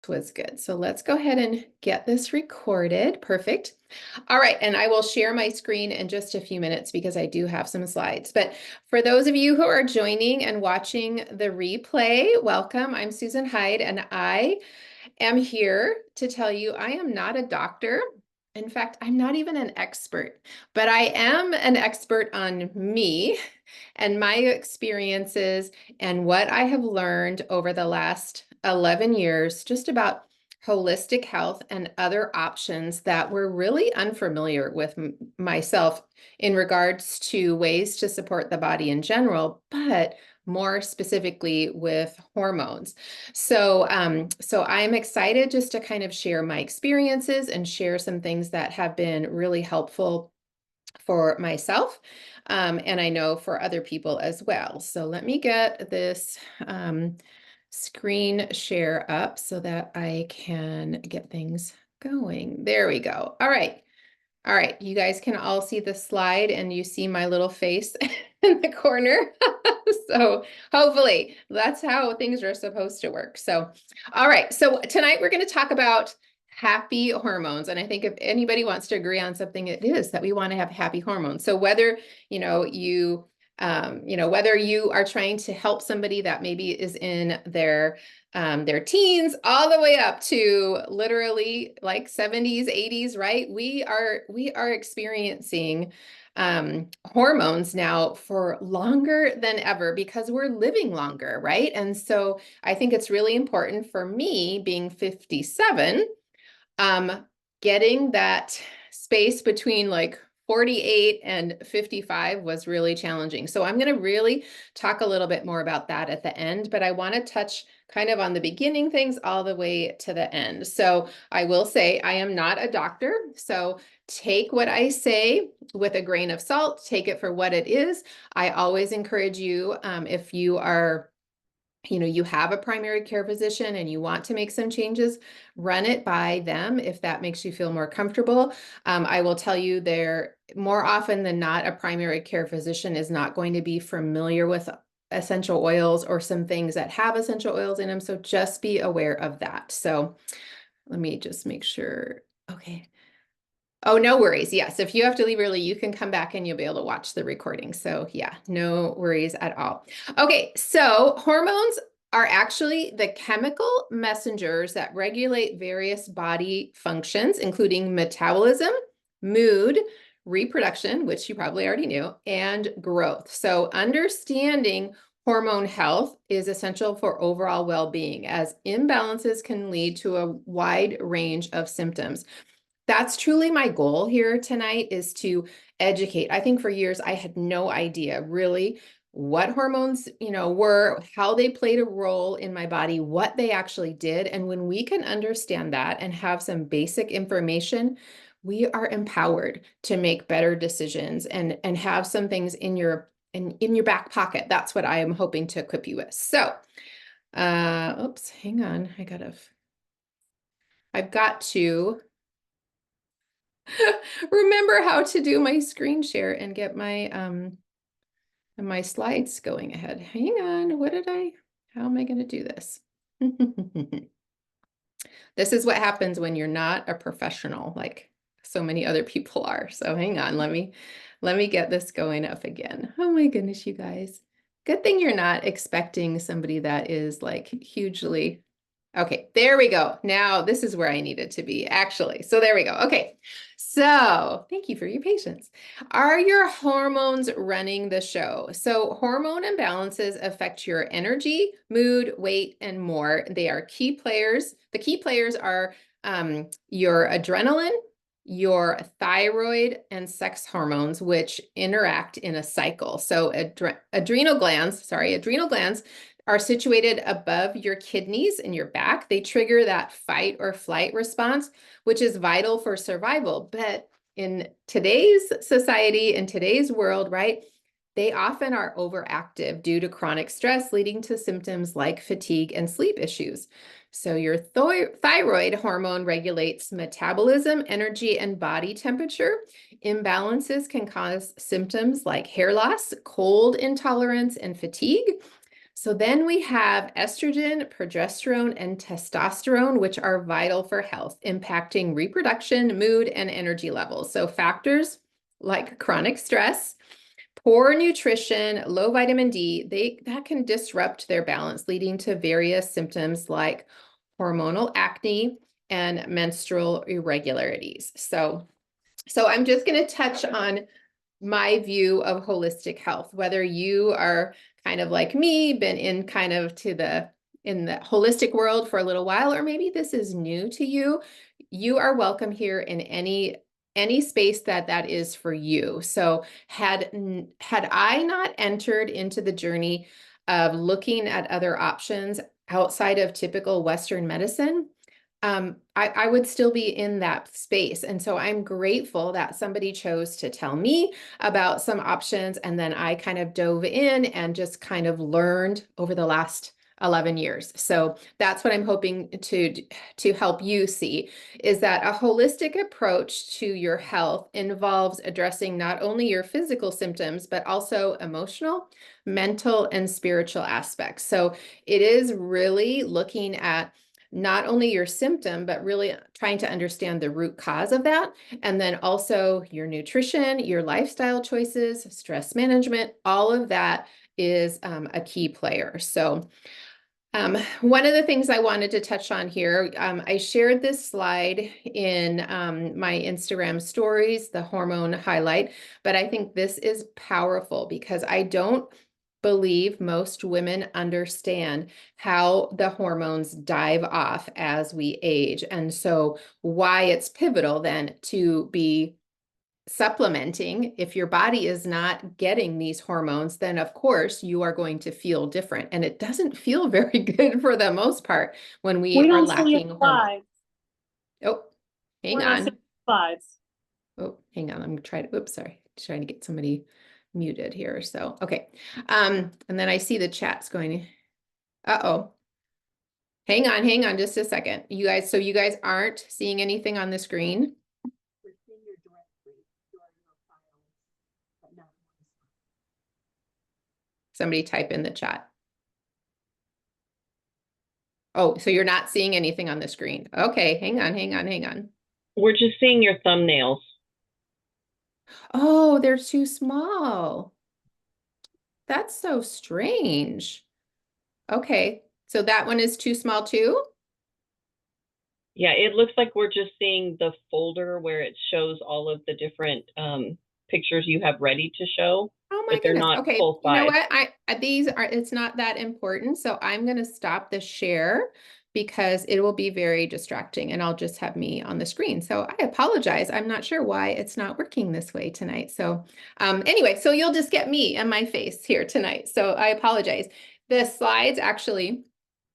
was good. So let's go ahead and get this recorded. Perfect. All right. And I will share my screen in just a few minutes because I do have some slides. But for those of you who are joining and watching the replay, welcome. I'm Susan Hyde, and I am here to tell you I am not a doctor. In fact, I'm not even an expert, but I am an expert on me and my experiences and what I have learned over the last 11 years just about holistic health and other options that were really unfamiliar with myself in regards to ways to support the body in general, but more specifically with hormones. So I'm excited just to kind of share my experiences and share some things that have been really helpful for myself, and I know for other people as well. So let me get this screen share up so that I can get things going. There we go. All right. All right. You guys can all see the slide and you see my little face in the corner. So hopefully that's how things are supposed to work. So, all right. So tonight we're going to talk about happy hormones. And I think if anybody wants to agree on something, it is that we want to have happy hormones. So whether, whether you are trying to help somebody that maybe is in their teens all the way up to literally like 70s, 80s, right? We are experiencing hormones now for longer than ever because we're living longer, right? And so I think it's really important for me, being 57, getting that space between like 48 and 55 was really challenging. So I'm going to really talk a little bit more about that at the end, but I want to touch kind of on the beginning things all the way to the end. So I will say I am not a doctor. So take what I say with a grain of salt, take it for what it is. I always encourage you, if you are you have a primary care physician and you want to make some changes, run it by them if that makes you feel more comfortable. I will tell you there more often than not, a primary care physician is not going to be familiar with essential oils or some things that have essential oils in them. So just be aware of that. So let me just make sure. Okay. Oh, no worries. Yes, if you have to leave early, you can come back and you'll be able to watch the recording. So yeah, no worries at all. Okay, so hormones are actually the chemical messengers that regulate various body functions, including metabolism, mood, reproduction, which you probably already knew, and growth. So understanding hormone health is essential for overall well-being, as imbalances can lead to a wide range of symptoms. That's truly my goal here tonight, is to educate. I think for years I had no idea really what hormones, were, how they played a role in my body, what they actually did. And when we can understand that and have some basic information, we are empowered to make better decisions and have some things in your back pocket. That's what I am hoping to equip you with. So, oops, hang on. I've got to remember how to do my screen share and get my slides going ahead. Hang on, how am I going to do this? This is what happens when you're not a professional like so many other people are. So hang on, let me get this going up again. Oh my goodness, you guys. Good thing you're not expecting somebody that is like hugely. Okay, there we go. Now this is where I needed to be actually. So there we go. Okay, so thank you for your patience. Are your hormones running the show? So hormone imbalances affect your energy, mood, weight, and more. They are key players. The key players are your adrenaline, your thyroid, and sex hormones, which interact in a cycle. So adrenal glands are situated above your kidneys in your back. They trigger that fight or flight response, which is vital for survival. But in today's society, in today's world, right, they often are overactive due to chronic stress, leading to symptoms like fatigue and sleep issues. So your thyroid hormone regulates metabolism, energy, and body temperature. Imbalances can cause symptoms like hair loss, cold intolerance, and fatigue. So then we have estrogen, progesterone, and testosterone, which are vital for health, impacting reproduction, mood, and energy levels. So factors like chronic stress, poor nutrition, low vitamin D, that can disrupt their balance, leading to various symptoms like hormonal acne and menstrual irregularities. So I'm just going to touch on my view of holistic health, whether you are kind of like me, been in kind of in the holistic world for a little while, or maybe this is new to you, you are welcome here in any space that is for you. So had I not entered into the journey of looking at other options outside of typical Western medicine, I would still be in that space. And so I'm grateful that somebody chose to tell me about some options. And then I kind of dove in and just kind of learned over the last 11 years. So that's what I'm hoping to help you see, is that a holistic approach to your health involves addressing not only your physical symptoms, but also emotional, mental, and spiritual aspects. So it is really looking at not only your symptom, but really trying to understand the root cause of that. And then also your nutrition, your lifestyle choices, stress management, all of that is a key player. So one of the things I wanted to touch on here, I shared this slide in my Instagram stories, the hormone highlight, but I think this is powerful because I don't believe most women understand how the hormones dive off as we age. And so why it's pivotal then to be supplementing. If your body is not getting these hormones, then of course you are going to feel different. And it doesn't feel very good for the most part when we are don't see lacking any hormones. slides. Oh, hang We're not on. seeing slides. Oh, hang on. I'm trying to, oops, sorry. Trying to get somebody muted here. So, okay. And then I see the chat's going, uh-oh. Hang on just a second. You guys, so you guys aren't seeing anything on the screen? Somebody type in the chat. Oh, so you're not seeing anything on the screen. Okay, hang on. We're just seeing your thumbnails. Oh, they're too small. That's so strange. Okay, so that one is too small too? Yeah, it looks like we're just seeing the folder where it shows all of the different pictures you have ready to show, Oh my but they're goodness. not Okay, full you know size. what? These are, it's not that important. So I'm going to stop the share because it will be very distracting and I'll just have me on the screen. So I apologize. I'm not sure why it's not working this way tonight. So anyway, so you'll just get me and my face here tonight. So I apologize. The slides actually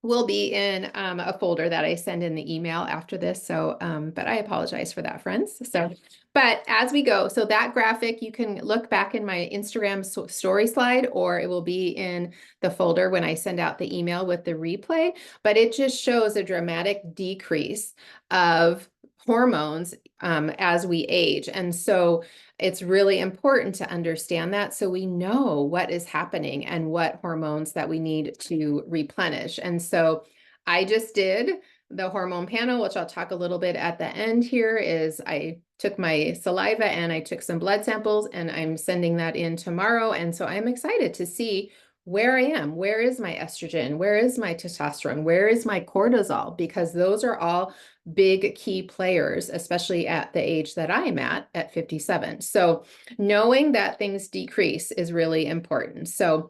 will be in a folder that I send in the email after this. So, but I apologize for that, friends. So, but as we go, so that graphic, you can look back in my Instagram story slide, or it will be in the folder when I send out the email with the replay, but it just shows a dramatic decrease of hormones as we age. And so it's really important to understand that so we know what is happening and what hormones that we need to replenish. And so I just did the hormone panel, which I'll talk a little bit at the end here, is I took my saliva and I took some blood samples and I'm sending that in tomorrow. And so I'm excited to see where I am. Where is my estrogen? Where is my testosterone? Where is my cortisol? Because those are all big key players, especially at the age that I am at 57. So knowing that things decrease is really important. So,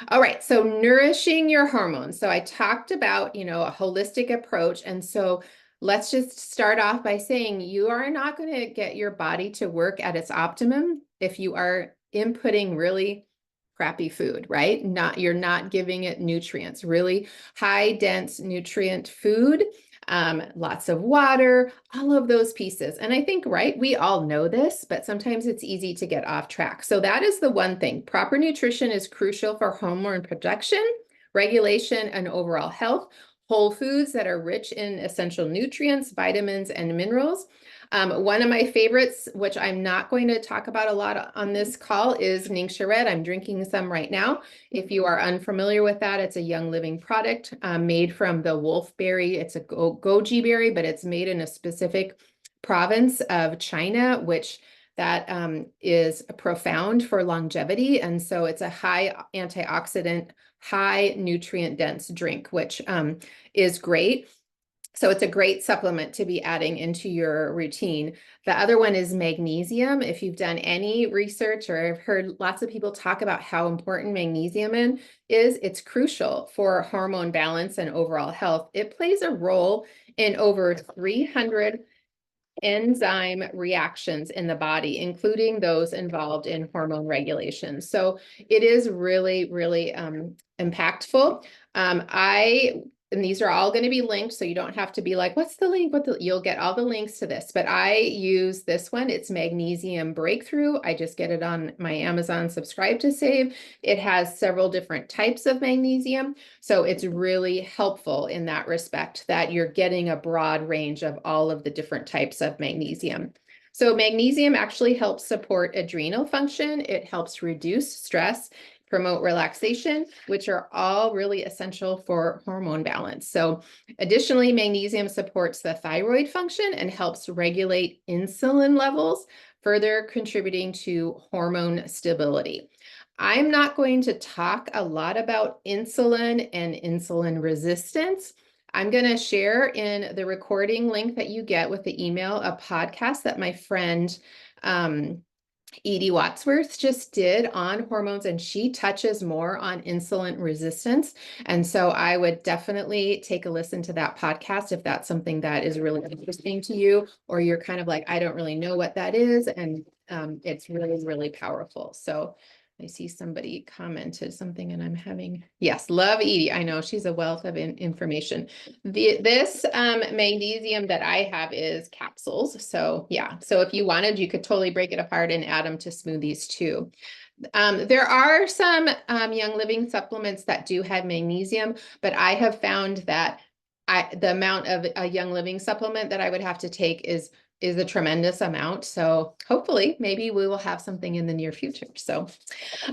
all right, so nourishing your hormones. So I talked about, a holistic approach. And so let's just start off by saying you are not going to get your body to work at its optimum if you are inputting really crappy food, right? You're not giving it nutrients, really high dense nutrient food, lots of water, all of those pieces. And I think, right, we all know this, but sometimes it's easy to get off track. So that is the one thing. Proper nutrition is crucial for hormone production, regulation, and overall health. Whole foods that are rich in essential nutrients, vitamins, and minerals One of my favorites, which I'm not going to talk about a lot on this call, is Ningxia Red. I'm drinking some right now. If you are unfamiliar with that, it's a Young Living product made from the wolfberry. It's a goji berry, but it's made in a specific province of China, which that is profound for longevity. And so it's a high antioxidant, high nutrient dense drink, which is great. So it's a great supplement to be adding into your routine. The other one is magnesium. If you've done any research or have heard lots of people talk about how important magnesium is, it's crucial for hormone balance and overall health. It plays a role in over 300 enzyme reactions in the body, including those involved in hormone regulation. So it is really, really impactful. And these are all going to be linked, so you don't have to be like, what's the link? You'll get all the links to this. But I use this one. It's Magnesium Breakthrough. I just get it on my Amazon Subscribe to Save. It has several different types of magnesium. So it's really helpful in that respect that you're getting a broad range of all of the different types of magnesium. So magnesium actually helps support adrenal function. It helps reduce stress, promote relaxation, which are all really essential for hormone balance. So additionally, magnesium supports the thyroid function and helps regulate insulin levels, further contributing to hormone stability. I'm not going to talk a lot about insulin and insulin resistance. I'm going to share in the recording link that you get with the email a podcast that my friend Edie Wadsworth just did on hormones, and she touches more on insulin resistance. And so I would definitely take a listen to that podcast if that's something that is really interesting to you, or you're kind of like, I don't really know what that is. And it's really, really powerful. So I see somebody commented something and I'm having, yes, love Edie. I know she's a wealth of information. This magnesium that I have is capsules. So yeah, so if you wanted, you could totally break it apart and add them to smoothies too. There are some Young Living supplements that do have magnesium, but I have found that the amount of a Young Living supplement that I would have to take is a tremendous amount. So hopefully maybe we will have something in the near future. So,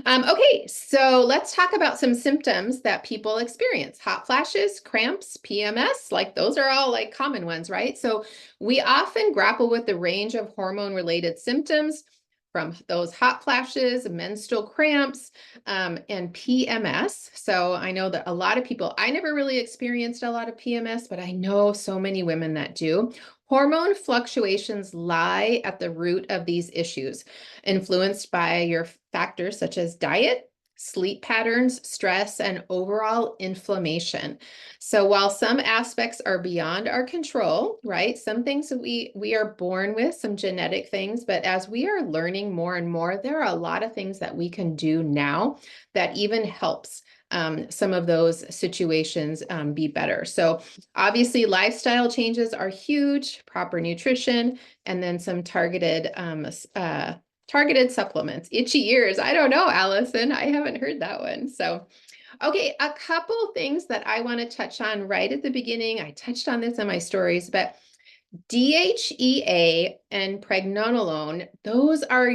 okay, so let's talk about some symptoms that people experience. Hot flashes, cramps, PMS, like those are all like common ones, right? So we often grapple with the range of hormone related symptoms from those hot flashes, menstrual cramps, and PMS. So I know that a lot of people, I never really experienced a lot of PMS, but I know so many women that do. Hormone fluctuations lie at the root of these issues, influenced by your factors such as diet, sleep patterns, stress, and overall inflammation. So while some aspects are beyond our control, right? Some things that we are born with, some genetic things, but as we are learning more and more, there are a lot of things that we can do now that even helps some of those situations be better. So obviously lifestyle changes are huge, proper nutrition, and then some targeted supplements. Itchy ears. I don't know, Allison. I haven't heard that one. So, okay, a couple things that I want to touch on right at the beginning. I touched on this in my stories, but DHEA and pregnenolone, those are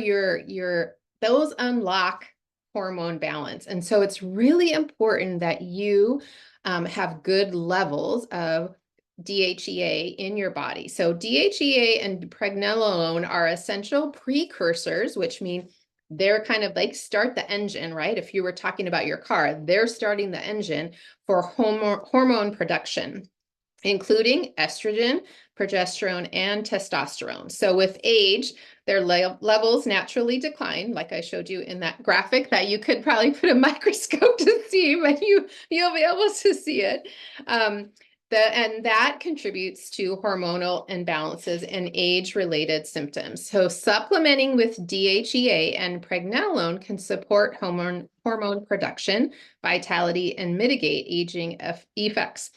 those unlock hormone balance. And so it's really important that you have good levels of DHEA in your body. So DHEA and pregnenolone are essential precursors, which mean they're kind of like start the engine, right? If you were talking about your car, they're starting the engine for hormone production, including estrogen, progesterone, and testosterone. So with age, their levels naturally decline, like I showed you in that graphic that you could probably put a microscope to see, but you'll be able to see it. And that contributes to hormonal imbalances and age-related symptoms. So supplementing with DHEA and pregnenolone can support hormone production, vitality, and mitigate aging effects.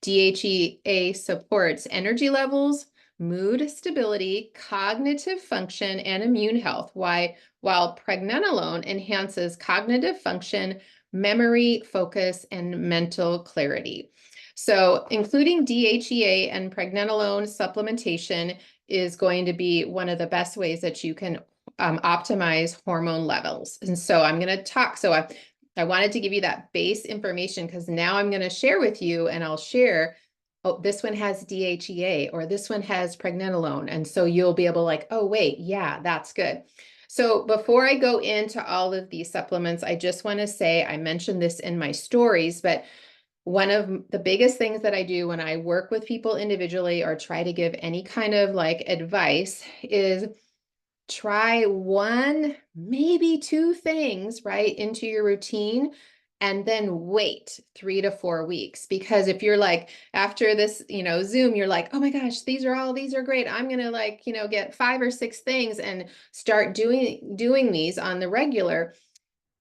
DHEA supports energy levels, mood stability, cognitive function, and immune health, while pregnenolone enhances cognitive function, memory, focus, and mental clarity. So including DHEA and pregnenolone supplementation is going to be one of the best ways that you can optimize hormone levels. And so I'm going to talk. So I wanted to give you that base information because now I'm going to share with you, and I'll share, oh, this one has DHEA or this one has pregnenolone. And so you'll be able like, oh, wait, yeah, that's good. So before I go into all of these supplements, I just want to say, I mentioned this in my stories, but one of the biggest things that I do when I work with people individually or try to give any kind of like advice is try one, maybe two things, right, into your routine and then wait 3 to 4 weeks. Because if you're like, after this, Zoom, you're like, oh my gosh, these are great. I'm going to like, get 5 or 6 things and start doing these on the regular.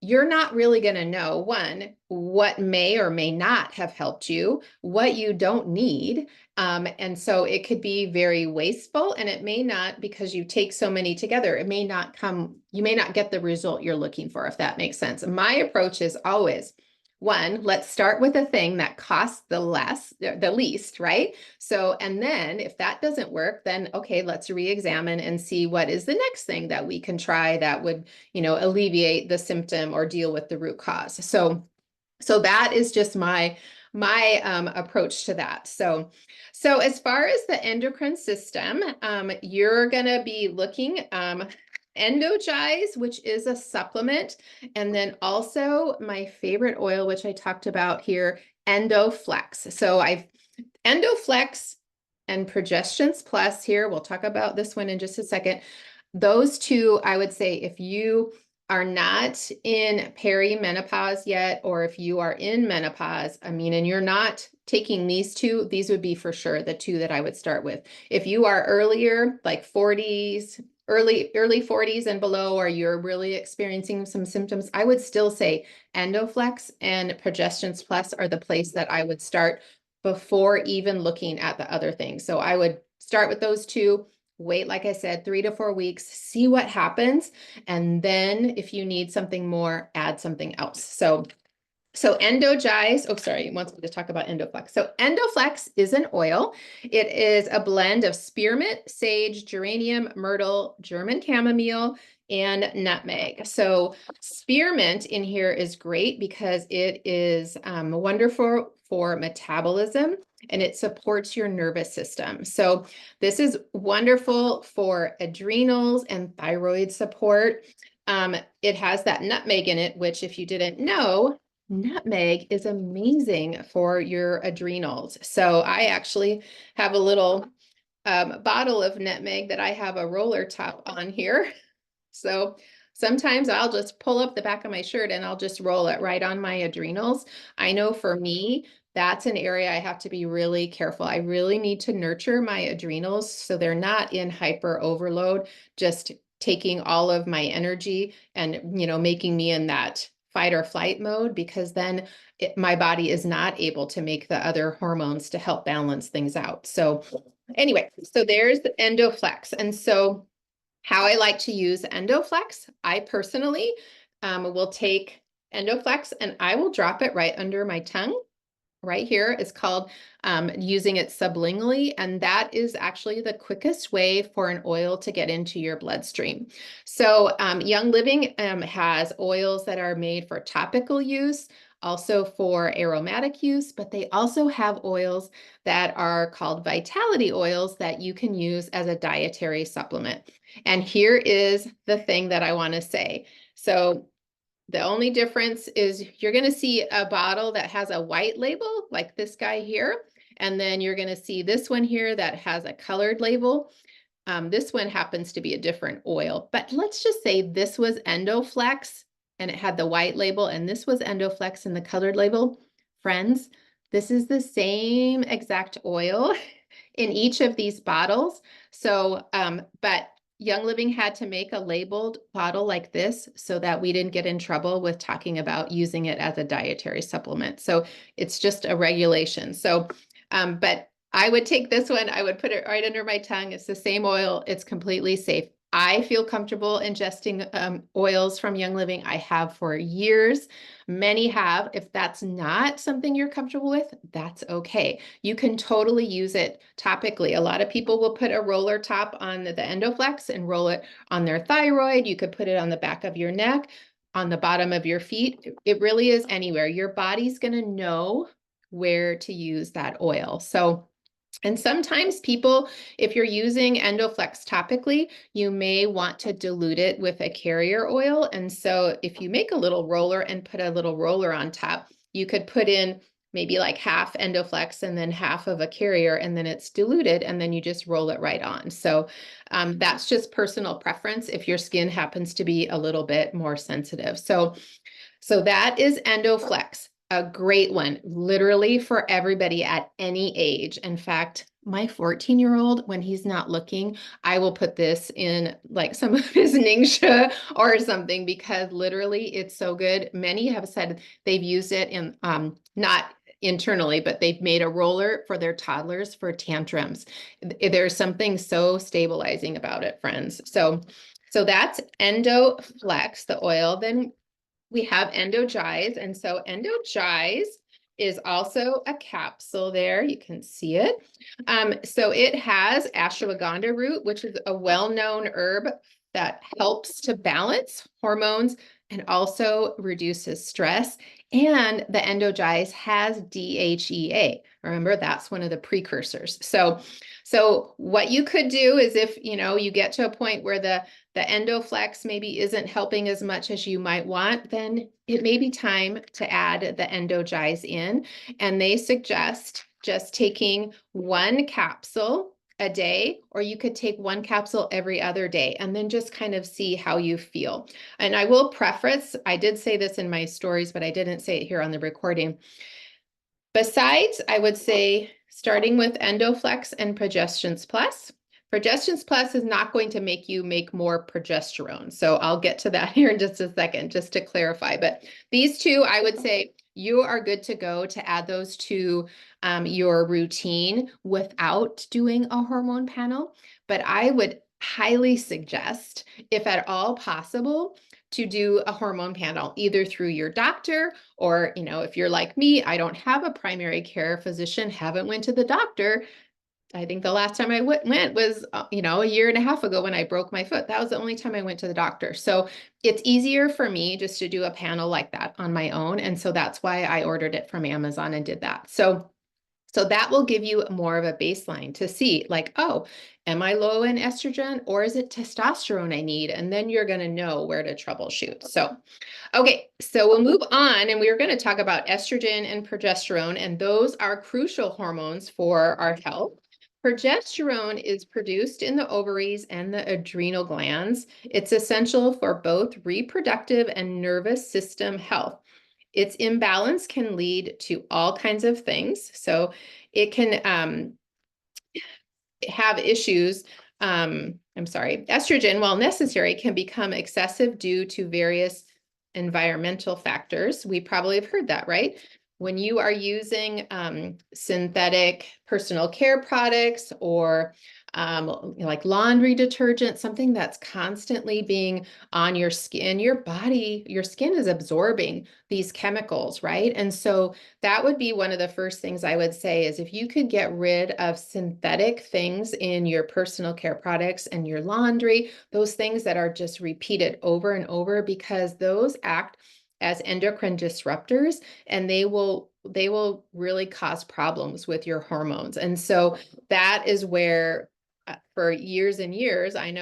You're not really going to know, one, what may or may not have helped you, what you don't need. And so it could be very wasteful, and it may not, because you take so many together, it may not come, you may not get the result you're looking for, if that makes sense. My approach is always, one, let's start with a thing that costs the least, right? So, and then if that doesn't work, then okay, let's re-examine and see what is the next thing that we can try that would, alleviate the symptom or deal with the root cause. So that is just my approach to that. So as far as the endocrine system, you're going to be looking Endogize, which is a supplement, and then also my favorite oil, which I talked about here, Endoflex. So I've Endoflex and Progestins Plus here. We'll talk about this one in just a second. Those two, I would say, if you are not in perimenopause yet, or if you are in menopause, and you're not taking these two, these would be for sure the two that I would start with. If you are earlier, like 40s, early 40s and below, or you're really experiencing some symptoms, I would still say Endoflex and Progestins Plus are the place that I would start before even looking at the other things. So I would start with those two, wait, like I said, 3 to 4 weeks, see what happens. And then if you need something more, add something else. So Endogize, oh, sorry, you want me to talk about Endoflex. So Endoflex is an oil. It is a blend of spearmint, sage, geranium, myrtle, German chamomile, and nutmeg. So spearmint in here is great because it is wonderful for metabolism and it supports your nervous system. So this is wonderful for adrenals and thyroid support. It has that nutmeg in it, which if you didn't know, nutmeg is amazing for your adrenals. So I actually have a little bottle of nutmeg that I have a roller top on here. So sometimes I'll just pull up the back of my shirt and I'll just roll it right on my adrenals. I know for me, that's an area I have to be really careful. I really need to nurture my adrenals so they're not in hyper overload, just taking all of my energy and, making me in that fight or flight mode, because then my body is not able to make the other hormones to help balance things out. So anyway, so there's the Endoflex. And so how I like to use Endoflex, I personally will take Endoflex and I will drop it right under my tongue. Right here is called using it sublingually, and that is actually the quickest way for an oil to get into your bloodstream. So Young Living has oils that are made for topical use, also for aromatic use, but they also have oils that are called vitality oils that you can use as a dietary supplement. And here is the thing that I want to say. So the only difference is you're going to see a bottle that has a white label like this guy here. And then you're going to see this one here that has a colored label. This one happens to be a different oil, but let's just say this was Endoflex and it had the white label, and this was Endoflex and the colored label. Friends, this is the same exact oil in each of these bottles. So, but Young Living had to make a labeled bottle like this so that we didn't get in trouble with talking about using it as a dietary supplement. So it's just a regulation. So, but I would take this one, I would put it right under my tongue. It's the same oil. It's completely safe. I feel comfortable ingesting oils from Young Living. I have for years. Many have. If that's not something you're comfortable with, that's okay. You can totally use it topically. A lot of people will put a roller top on the Endoflex and roll it on their thyroid. You could put it on the back of your neck, on the bottom of your feet. It really is anywhere. Your body's going to know where to use that oil. So, and sometimes people, if you're using Endoflex topically, you may want to dilute it with a carrier oil. And so if you make a little roller and put a little roller on top, you could put in maybe like half Endoflex and then half of a carrier, and then it's diluted, and then you just roll it right on. So that's just personal preference if your skin happens to be a little bit more sensitive. So that is Endoflex, a great one, literally for everybody at any age. In fact, my 14-year-old, when he's not looking, I will put this in like some of his Ningxia or something, because literally it's so good. Many have said they've used it in, not internally, but they've made a roller for their toddlers for tantrums. There's something so stabilizing about it, friends. So that's Endoflex, the oil. Then we have Endogize. And so Endogize is also a capsule there. You can see it. So it has ashwagandha root, which is a well-known herb that helps to balance hormones and also reduces stress. And the Endogize has DHEA. Remember, that's one of the precursors. So what you could do is, if you get to a point where the Endoflex maybe isn't helping as much as you might want, then it may be time to add the Endogize in. And they suggest just taking one capsule a day, or you could take one capsule every other day and then just kind of see how you feel. And I will preface, I did say this in my stories, but I didn't say it here on the recording. Besides, I would say starting with Endoflex and Progestins Plus. Progestins Plus is not going to make you make more progesterone. So I'll get to that here in just a second, just to clarify. But these two, I would say you are good to go to add those to your routine without doing a hormone panel. But I would highly suggest, if at all possible, to do a hormone panel, either through your doctor, or, if you're like me, I don't have a primary care physician, haven't went to the doctor. I think the last time I went was, a year and a half ago when I broke my foot. That was the only time I went to the doctor. So it's easier for me just to do a panel like that on my own. And so that's why I ordered it from Amazon and did that. So that will give you more of a baseline to see, like, oh, am I low in estrogen, or is it testosterone I need? And then you're going to know where to troubleshoot. So, okay, so we'll move on, and we're going to talk about estrogen and progesterone, and those are crucial hormones for our health. Progesterone is produced in the ovaries and the adrenal glands. It's essential for both reproductive and nervous system health. Its imbalance can lead to all kinds of things. So it can have issues. Estrogen, while necessary, can become excessive due to various environmental factors. We probably have heard that, right? When you are using synthetic personal care products, or like laundry detergent, something that's constantly being on your skin, your body, your skin is absorbing these chemicals, right? And so that would be one of the first things I would say, is if you could get rid of synthetic things in your personal care products and your laundry, those things that are just repeated over and over, because those act as endocrine disruptors, and they will really cause problems with your hormones. And so that is where for years and years, I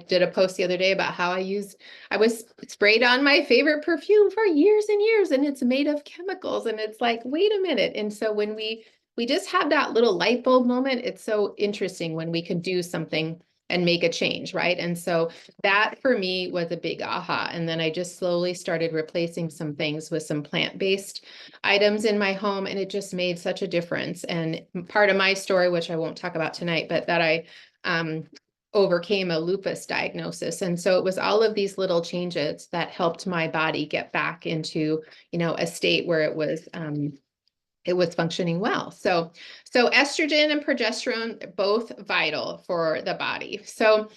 did a post the other day about how I was sprayed on my favorite perfume for years and years, and it's made of chemicals. And it's like, wait a minute. And so when we just have that little light bulb moment, it's so interesting when we can do something and make a change, right? And so that for me was a big aha. And then I just slowly started replacing some things with some plant-based items in my home, and it just made such a difference. And part of my story, which I won't talk about tonight, but that I overcame a lupus diagnosis. And so it was all of these little changes that helped my body get back into, a state where it was functioning well. So estrogen and progesterone, both vital for the body. So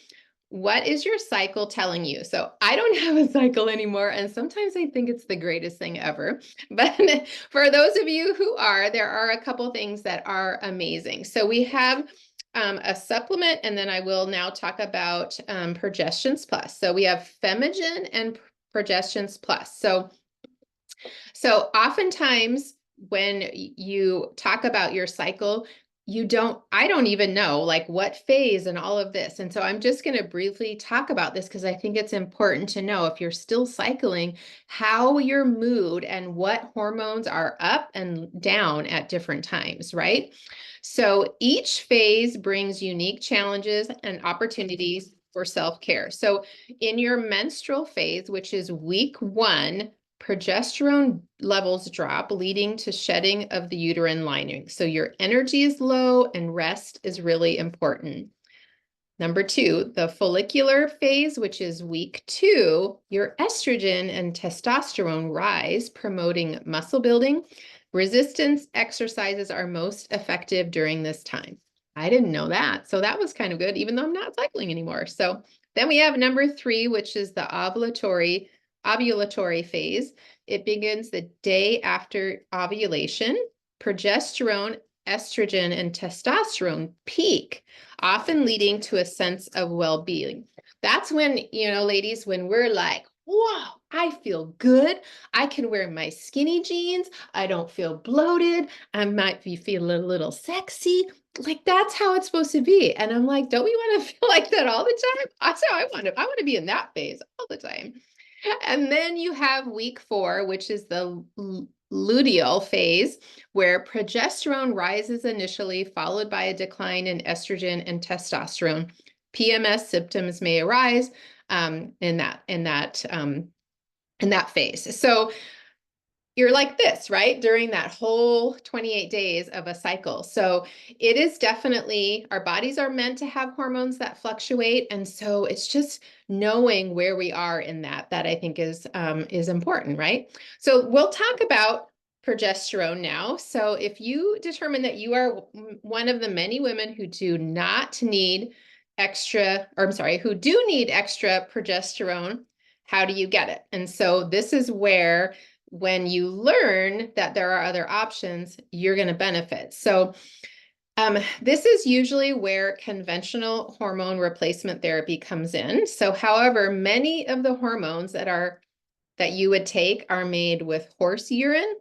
What is your cycle telling you? So I don't have a cycle anymore, and sometimes I think it's the greatest thing ever. But for those of you who are, there are a couple things that are amazing. So we have a supplement, and then I will now talk about Progestins Plus. So we have Femigen and Progestins Plus. So oftentimes when you talk about your cycle, I don't even know like what phase and all of this. And so I'm just going to briefly talk about this because I think it's important to know if you're still cycling, how your mood and what hormones are up and down at different times, right? So each phase brings unique challenges and opportunities for self-care. So in your menstrual phase, which is week 1, progesterone levels drop, leading to shedding of the uterine lining. So your energy is low and rest is really important. Number 2, the follicular phase, which is week 2, your estrogen and testosterone rise, promoting muscle building. Resistance exercises are most effective during this time. I didn't know that. So that was kind of good, even though I'm not cycling anymore. So then we have number 3, which is the ovulatory phase. It begins the day after ovulation. Progesterone, estrogen, and testosterone peak, often leading to a sense of well-being. That's when, ladies, when we're like, whoa, I feel good. I can wear my skinny jeans. I don't feel bloated. I might be feeling a little sexy. Like that's how it's supposed to be. And I'm like, don't we want to feel like that all the time? That's how I want to. I want to be in that phase all the time. And then you have week 4, which is the luteal phase, where progesterone rises initially, followed by a decline in estrogen and testosterone. PMS symptoms may arise in that phase. So you're like this, right? During that whole 28 days of a cycle. So it is definitely, our bodies are meant to have hormones that fluctuate. And so it's just knowing where we are in that I think is important, right? So we'll talk about progesterone now. So if you determine that you are one of the many women who do not need who do need extra progesterone, how do you get it? And so this is where, when you learn that there are other options, you're going to benefit. So this is usually where conventional hormone replacement therapy comes in. So however, many of the hormones that you would take are made with horse urine,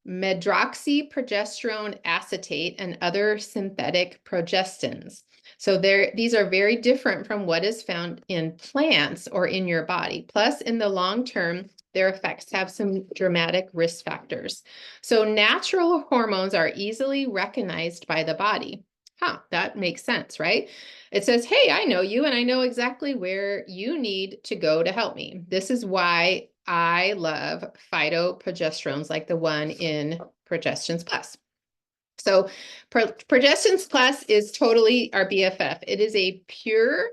medroxyprogesterone acetate, and other synthetic progestins. So these are very different from what is found in plants or in your body. Plus, in the long term, their effects have some dramatic risk factors. So natural hormones are easily recognized by the body. That makes sense, right? It says, hey, I know you, and I know exactly where you need to go to help me. This is why I love phytoprogesterones like the one in Progestins Plus. So Progestins Plus is totally our BFF. It is a pure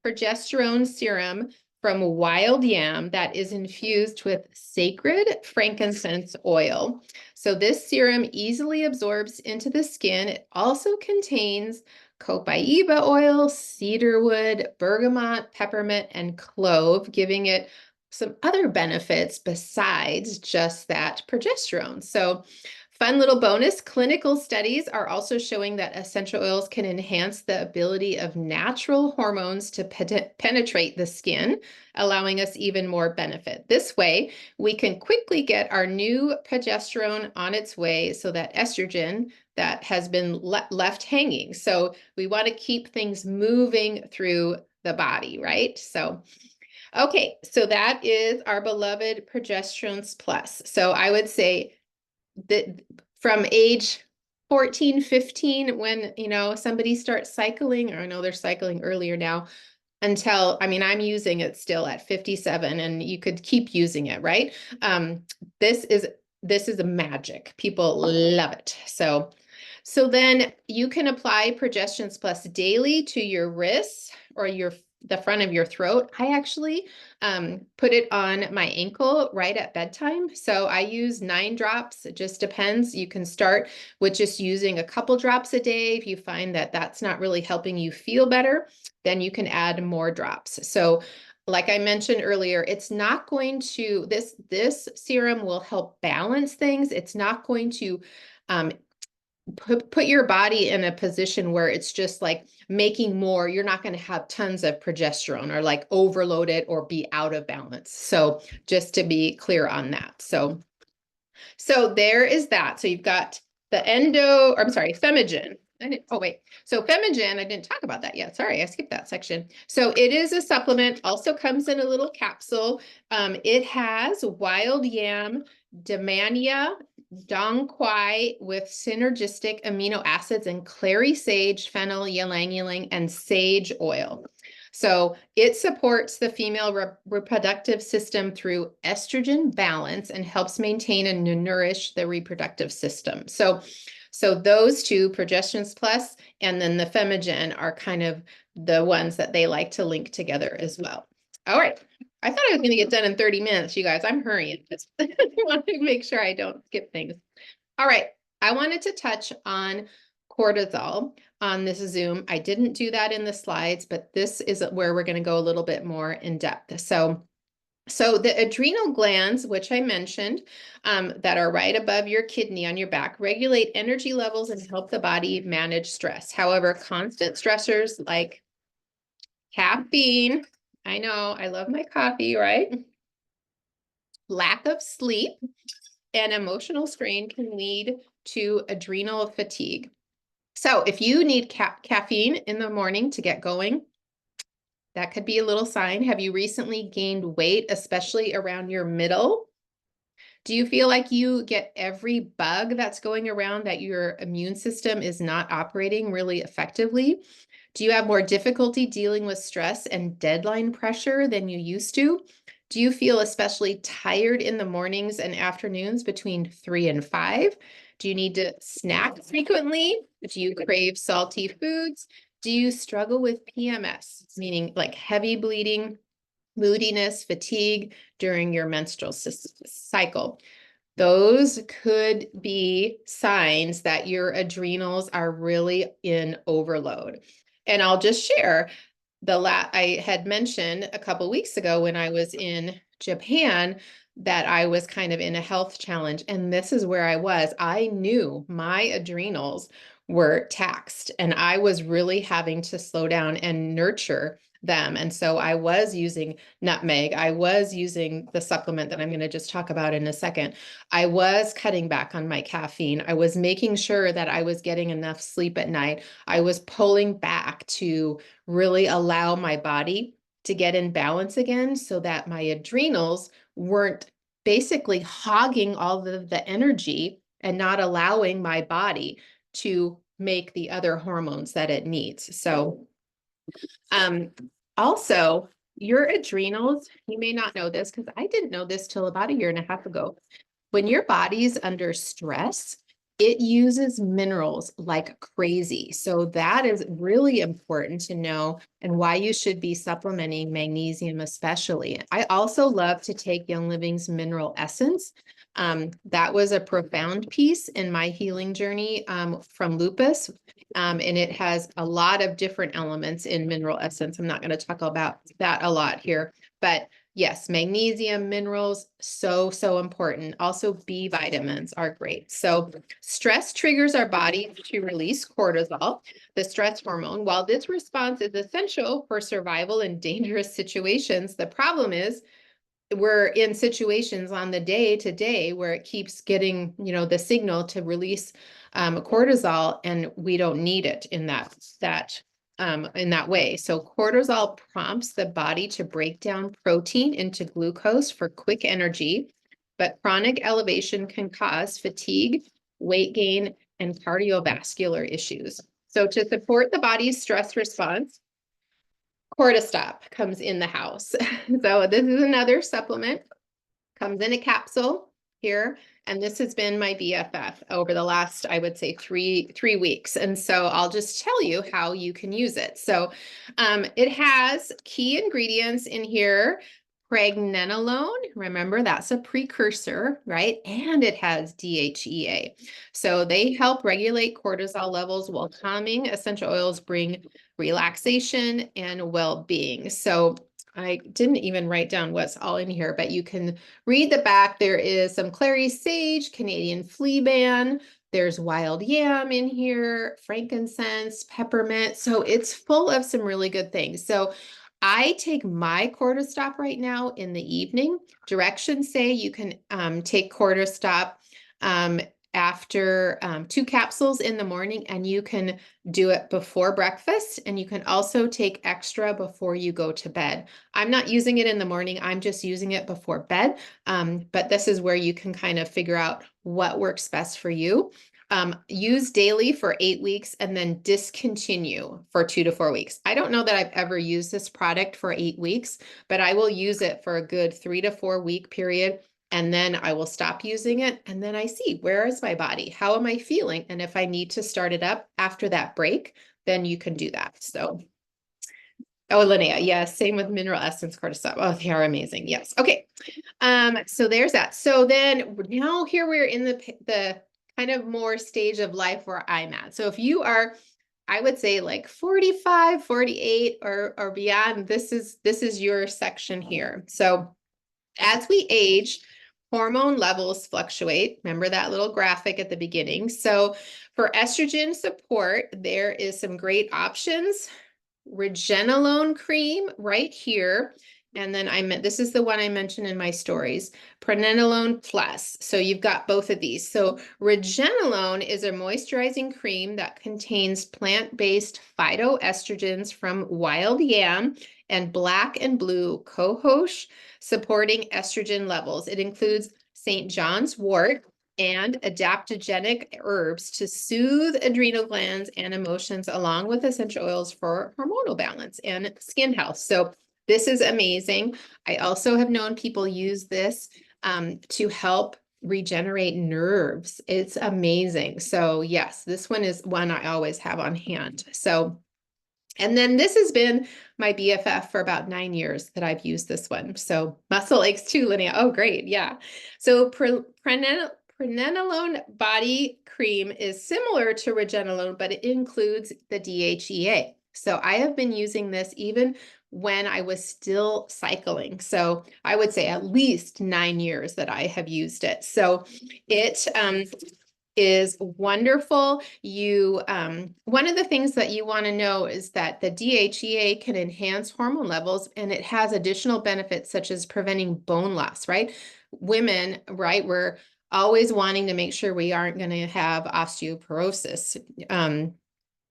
progesterone serum from wild yam that is infused with sacred frankincense oil. So this serum easily absorbs into the skin. It also contains copaiba oil, cedarwood, bergamot, peppermint, and clove, giving it some other benefits besides just that progesterone. So fun little bonus, clinical studies are also showing that essential oils can enhance the ability of natural hormones to penetrate the skin, allowing us even more benefit. This way, we can quickly get our new progesterone on its way so that estrogen that has been left hanging. So we want to keep things moving through the body, right? So okay, so that is our beloved Progesterones Plus. So I would say that from age 14, 15, when, somebody starts cycling, or I know they're cycling earlier now, until, I'm using it still at 57, and you could keep using it, right? This is a magic. People love it. So then you can apply Progestins Plus daily to your wrists or your the front of your throat. I actually put it on my ankle right at bedtime. So I use 9 drops. It just depends. You can start with just using a couple drops a day. If you find that that's not really helping you feel better, then you can add more drops. So like I mentioned earlier, it's not going to, this serum will help balance things. It's not going to um, put your body in a position where it's just like making more. You're not going to have tons of progesterone or like overload it or be out of balance. So just to be clear on that. So there is that. So you've got the I'm sorry, Femigen. Oh wait, so Femigen, I didn't talk about that yet. Sorry, I skipped that section. So it is a supplement, also comes in a little capsule. It has wild yam, Demand dong quai with synergistic amino acids and clary sage, fennel, ylang ylang, and sage oil. So it supports the female reproductive system through estrogen balance and helps maintain and nourish the reproductive system. So those two, Progestins Plus and then the Femigen, are kind of the ones that they like to link together as well. All right. I thought I was going to get done in 30 minutes, you guys. I'm hurrying. I want to make sure I don't skip things. All right. I wanted to touch on cortisol on this Zoom. I didn't do that in the slides, but this is where we're going to go a little bit more in depth. So the adrenal glands, which I mentioned, that are right above your kidney on your back, regulate energy levels and help the body manage stress. However, constant stressors like caffeine, I know, I love my coffee, right? Lack of sleep and emotional strain can lead to adrenal fatigue. So if you need caffeine in the morning to get going, that could be a little sign. Have you recently gained weight, especially around your middle? Do you feel like you get every bug that's going around, that your immune system is not operating really effectively? Do you have more difficulty dealing with stress and deadline pressure than you used to? Do you feel especially tired in the mornings and afternoons between 3 and 5? Do you need to snack frequently? Do you crave salty foods? Do you struggle with PMS, meaning like heavy bleeding, moodiness, fatigue during your menstrual cycle? Those could be signs that your adrenals are really in overload. And I'll just share I had mentioned a couple weeks ago when I was in Japan that I was kind of in a health challenge, and this is where I was. I knew my adrenals were taxed, and I was really having to slow down and nurture them. And so I was using nutmeg. I was using the supplement that I'm going to just talk about in a second. I was cutting back on my caffeine. I was making sure that I was getting enough sleep at night. I was pulling back to really allow my body to get in balance again so that my adrenals weren't basically hogging all of the energy and not allowing my body to make the other hormones that it needs. So also, your adrenals, you may not know this because I didn't know this till about a year and a half ago. When your body's under stress, it uses minerals like crazy. So that is really important to know, and why you should be supplementing magnesium especially. I also love to take Young Living's mineral essence. That was a profound piece in my healing journey from lupus. And it has a lot of different elements in mineral essence. I'm not going to talk about that a lot here, but yes, magnesium, minerals, so important. Also, B vitamins are great. So stress triggers our body to release cortisol, the stress hormone. While this response is essential for survival in dangerous situations, the problem is we're in situations on the day to day where it keeps getting, the signal to release cortisol, and we don't need it in that way. So cortisol prompts the body to break down protein into glucose for quick energy, but chronic elevation can cause fatigue, weight gain, and cardiovascular issues. So to support the body's stress response, Cortistop comes in the house. So this is another supplement, comes in a capsule. here. And this has been my BFF over the last, I would say, three weeks. And so I'll just tell you how you can use it. So it has key ingredients in here. Pregnenolone, remember that's a precursor, right? And it has DHEA. So they help regulate cortisol levels while calming essential oils bring relaxation and well-being. So I didn't even write down what's all in here, but you can read the back. There is some clary sage, Canadian fleaban. There's wild yam in here, frankincense, peppermint. So it's full of some really good things. So I take my Cortistop right now in the evening. Directions say you can take Cortistop after 2 capsules in the morning, and you can do it before breakfast, and you can also take extra before you go to bed. I'm not using it in the morning, I'm just using it before bed, but this is where you can kind of figure out what works best for you. Use daily for 8 weeks and then discontinue for 2 to 4 weeks. I don't know that I've ever used this product for 8 weeks, but I will use it for a good 3 to 4 week period. And then I will stop using it. And then I see, where is my body? How am I feeling? And if I need to start it up after that break, then you can do that. So, oh, Linnea, yes, same with mineral essence cortisol. Oh, they are amazing. Yes. Okay. So there's that. So then now here we're in the kind of more stage of life where I'm at. So if you are, I would say like 45, 48 or beyond, this is your section here. So as we age, hormone levels fluctuate. Remember that little graphic at the beginning. So for estrogen support, there is some great options. Regenolone cream right here. And then this is the one I mentioned in my stories, Pregnenolone Plus. So you've got both of these. So Regenolone is a moisturizing cream that contains plant-based phytoestrogens from wild yam and black and blue cohosh, supporting estrogen levels. It includes St. John's wort and adaptogenic herbs to soothe adrenal glands and emotions, along with essential oils for hormonal balance and skin health. So this is amazing. I also have known people use this to help regenerate nerves. It's amazing. So yes, this one is one I always have on hand. So, and then this has been my BFF for about 9 years that I've used this one. So muscle aches too, Linnea. Oh, great. Yeah. So Pregnenolone body cream is similar to Regenolone, but it includes the DHEA. So I have been using this even when I was still cycling. So I would say at least 9 years that I have used it. So it is wonderful. One of the things that you want to know is that the DHEA can enhance hormone levels, and it has additional benefits such as preventing bone loss, right? Women, right, we're always wanting to make sure we aren't going to have osteoporosis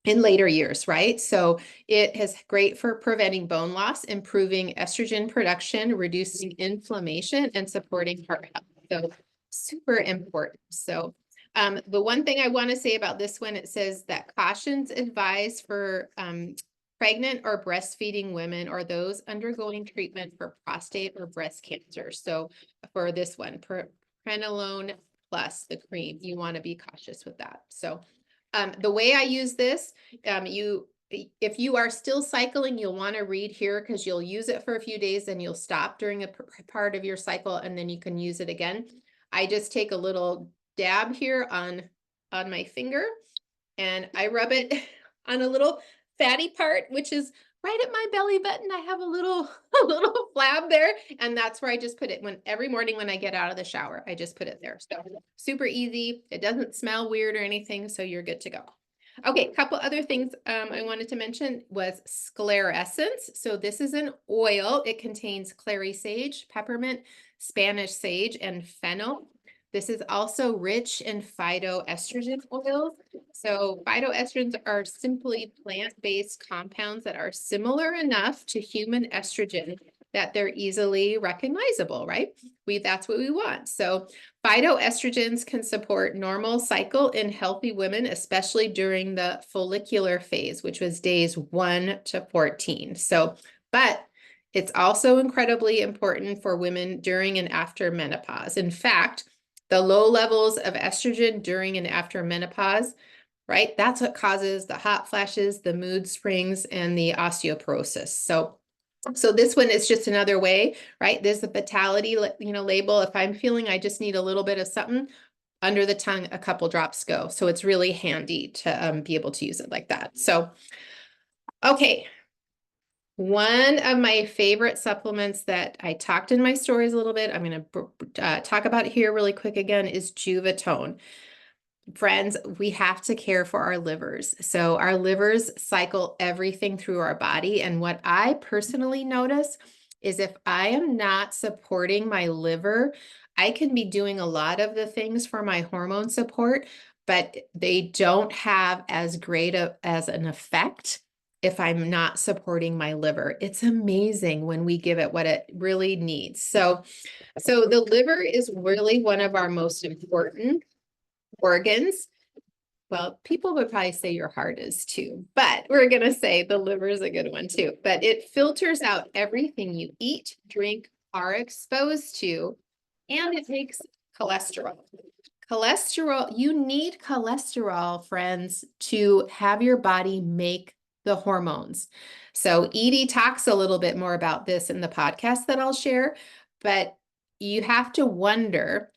in later years, right? So it is great for preventing bone loss, improving estrogen production, reducing inflammation, and supporting heart health. So super important. So the one thing I want to say about this one, it says that cautions advised for pregnant or breastfeeding women or those undergoing treatment for prostate or breast cancer. So for this one, Pregnenolone Plus, the cream, you want to be cautious with that. So the way I use this, if you are still cycling, you'll want to read here because you'll use it for a few days and you'll stop during a part of your cycle and then you can use it again. I just take a little dab here on my finger and I rub it on a little fatty part, which is right at my belly button. I have a little flab there, and that's where I just put it every morning when I get out of the shower. I just put it there. So super easy. It doesn't smell weird or anything, so you're good to go. Okay, a couple other things I wanted to mention was sclerescence. So this is an oil. It contains clary sage, peppermint, Spanish sage, and fennel. This is also rich in phytoestrogen oils. So phytoestrogens are simply plant-based compounds that are similar enough to human estrogen that they're easily recognizable, right? That's what we want. So phytoestrogens can support normal cycle in healthy women, especially during the follicular phase, which was days 1 to 14. So, but it's also incredibly important for women during and after menopause. In fact, The low levels of estrogen during and after menopause, right? That's what causes the hot flashes, the mood swings, and the osteoporosis. So this one is just another way, right? There's the vitality, label. If I'm feeling I just need a little bit of something, under the tongue, a couple drops go. So it's really handy to be able to use it like that. So, okay. One of my favorite supplements that I talked in my stories a little bit, I'm going to talk about it here really quick again, is Juvatone. Friends, we have to care for our livers. So our livers cycle everything through our body. And what I personally notice is if I am not supporting my liver, I can be doing a lot of the things for my hormone support, but they don't have as great as an effect if I'm not supporting my liver. It's amazing when we give it what it really needs. So the liver is really one of our most important organs. Well, people would probably say your heart is too, but we're going to say the liver is a good one too. But it filters out everything you eat, drink, are exposed to, and it makes cholesterol. Cholesterol, you need cholesterol, friends, to have your body make the hormones. So Edie talks a little bit more about this in the podcast that I'll share, but you have to wonder.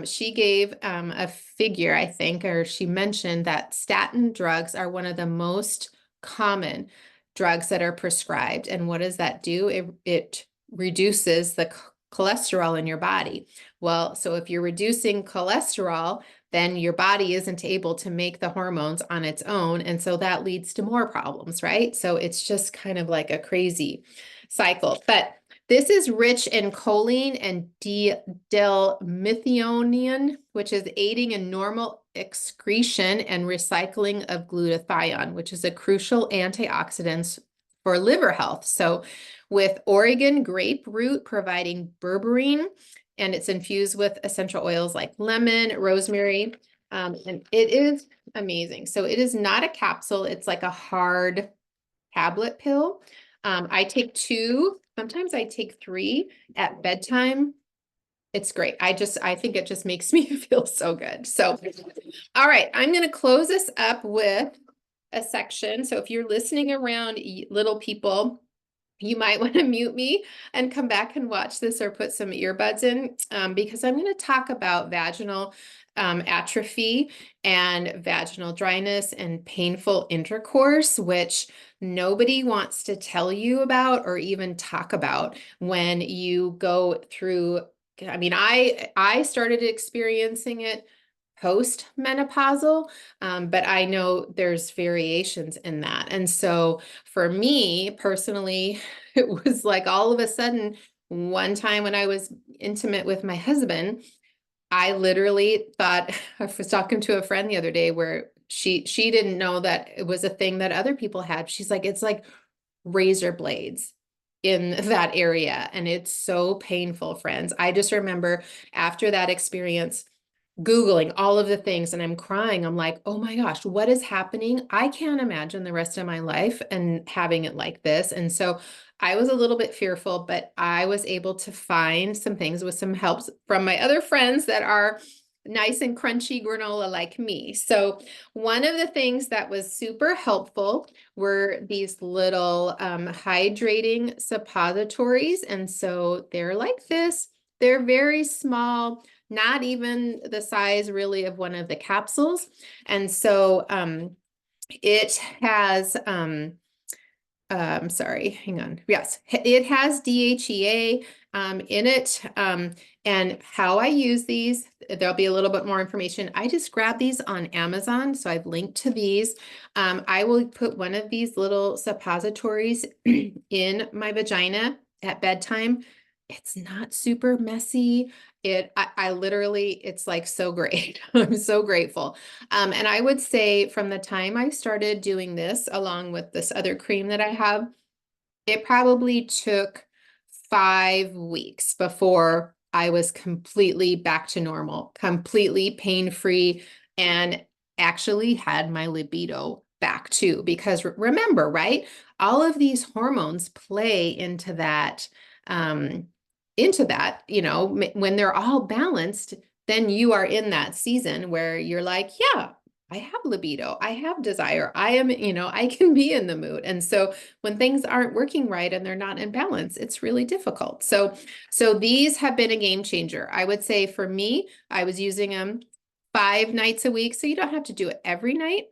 She gave a figure, I think, or she mentioned that statin drugs are one of the most common drugs that are prescribed. And what does that do? It reduces the cholesterol in your body. Well, so if you're reducing cholesterol, then your body isn't able to make the hormones on its own. And so that leads to more problems, right? So it's just kind of like a crazy cycle. But this is rich in choline and D-L-methionine, which is aiding in normal excretion and recycling of glutathione, which is a crucial antioxidant for liver health. So with Oregon grape root providing berberine, and it's infused with essential oils like lemon, rosemary, and it is amazing. So it is not a capsule. It's like a hard tablet pill. I take 2, sometimes I take 3 at bedtime. It's great. I think it just makes me feel so good. So, all right, I'm going to close this up with a section. So if you're listening around little people, you might want to mute me and come back and watch this or put some earbuds in because I'm going to talk about vaginal atrophy and vaginal dryness and painful intercourse, which nobody wants to tell you about or even talk about when you go through. I mean, I started experiencing it post-menopausal, but I know there's variations in that. And so for me personally, it was like all of a sudden, one time when I was intimate with my husband, I literally thought, I was talking to a friend the other day where she didn't know that it was a thing that other people had. She's like, it's like razor blades in that area. And it's so painful, friends. I just remember after that experience, Googling all of the things and I'm crying. I'm like, oh my gosh, what is happening? I can't imagine the rest of my life and having it like this. And so I was a little bit fearful, but I was able to find some things with some helps from my other friends that are nice and crunchy granola like me. So one of the things that was super helpful were these little hydrating suppositories. And so they're like this. They're very small, not even the size really of one of the capsules. And so it has, sorry, hang on. Yes, it has DHEA in it. And how I use these, there'll be a little bit more information. I just grabbed these on Amazon, so I've linked to these. I will put one of these little suppositories in my vagina at bedtime. It's not super messy. I literally, it's like so great. I'm so grateful. And I would say from the time I started doing this, along with this other cream that I have, it probably took 5 weeks before I was completely back to normal, completely pain-free, and actually had my libido back too. Because remember, right? All of these hormones play into that, when they're all balanced, then you are in that season where you're like, yeah, I have libido, I have desire, I am, I can be in the mood. And so when things aren't working right and they're not in balance, it's really difficult. So these have been a game changer. I would say for me, I was using them 5 nights a week. So you don't have to do it every night.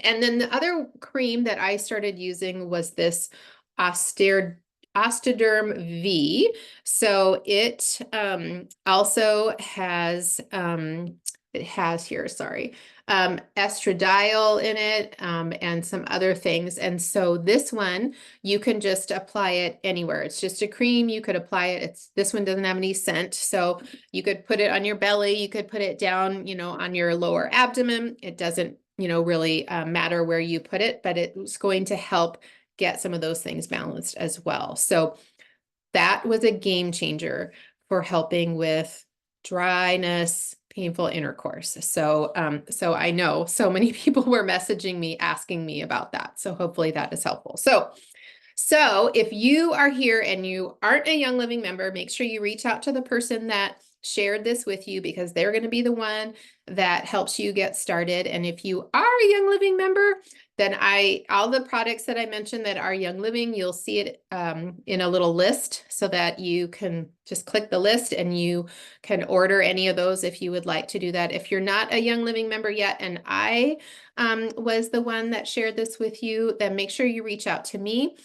And then the other cream that I started using was this Oster Osteoderm V. So it also has it has here, sorry, estradiol in it, and some other things. And so this one, you can just apply it anywhere. It's just a cream. You could apply it. This one doesn't have any scent. So you could put it on your belly. You could put it down, on your lower abdomen. It doesn't, really matter where you put it, but it's going to help get some of those things balanced as well. So that was a game changer for helping with dryness, painful intercourse. So I know so many people were messaging me, asking me about that. So hopefully that is helpful. So if you are here and you aren't a Young Living member, make sure you reach out to the person that shared this with you, because they're going to be the one that helps you get started. And if you are a Young Living member, then all the products that I mentioned that are Young Living, you'll see it in a little list, so that you can just click the list and you can order any of those if you would like to do that. If you're not a Young Living member yet, and I was the one that shared this with you, then make sure you reach out to me.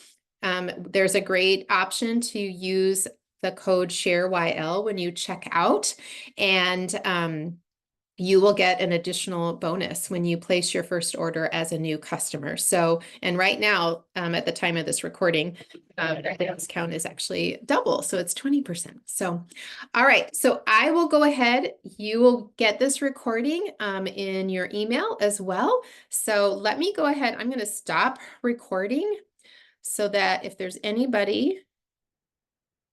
There's a great option to use the code SHAREYL when you check out, and you will get an additional bonus when you place your first order as a new customer. So, and right now, at the time of this recording, the discount is actually double, so it's 20%. So, all right, so I will go ahead. You will get this recording in your email as well. So let me go ahead. I'm going to stop recording, so that if there's anybody